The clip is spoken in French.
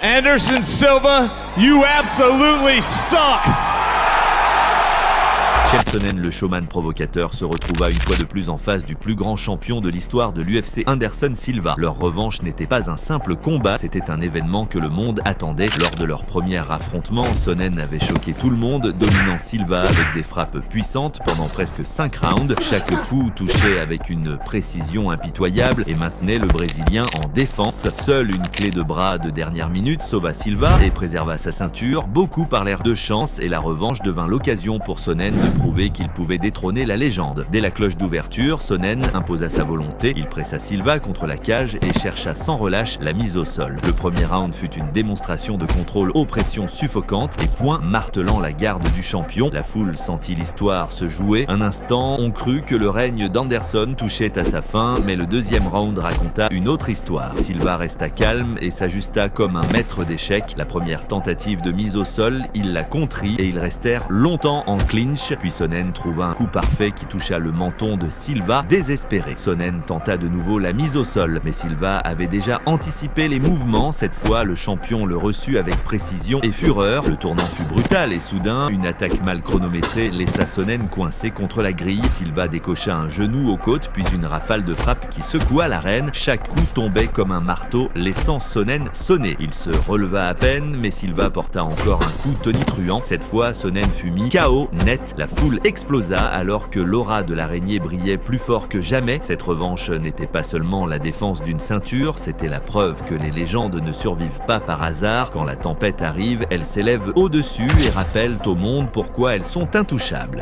Anderson Silva, you absolutely suck! Chael Sonnen, le showman provocateur, se retrouva une fois de plus en face du plus grand champion de l'histoire de l'UFC, Anderson Silva. Leur revanche n'était pas un simple combat, c'était un événement que le monde attendait. Lors de leur premier affrontement, Sonnen avait choqué tout le monde, dominant Silva avec des frappes puissantes pendant presque 5 rounds. Chaque coup touchait avec une précision impitoyable et maintenait le Brésilien en défense. Seule une clé de bras de dernière minute sauva Silva et préserva sa ceinture. Beaucoup parlèrent de chance et la revanche devint l'occasion pour Sonnen de prouver qu'il pouvait détrôner la légende. Dès la cloche d'ouverture, Sonnen imposa sa volonté, il pressa Silva contre la cage et chercha sans relâche la mise au sol. Le premier round fut une démonstration de contrôle aux pressions suffocantes et points martelant la garde du champion. La foule sentit l'histoire se jouer. Un instant, on crut que le règne d'Anderson touchait à sa fin, mais le deuxième round raconta une autre histoire. Silva resta calme et s'ajusta comme un maître d'échecs. La première tentative de mise au sol, il la contrit et ils restèrent longtemps en clinch. Puis Sonnen trouva un coup parfait qui toucha le menton de Silva. Désespéré, Sonnen tenta de nouveau la mise au sol, mais Silva avait déjà anticipé les mouvements. Cette fois, le champion le reçut avec précision et fureur. Le tournant fut brutal et soudain, une attaque mal chronométrée laissa Sonnen coincé contre la grille. Silva décocha un genou aux côtes, puis une rafale de frappe qui secoua l'arène. Chaque coup tombait comme un marteau, laissant Sonnen sonner. Il se releva à peine, mais Silva porta encore un coup tonitruant. Cette fois, Sonnen fut mis KO net. La foule explosa alors que l'aura de l'araignée brillait plus fort que jamais. Cette revanche n'était pas seulement la défense d'une ceinture, c'était la preuve que les légendes ne survivent pas par hasard. Quand la tempête arrive, elles s'élèvent au-dessus et rappellent au monde pourquoi elles sont intouchables.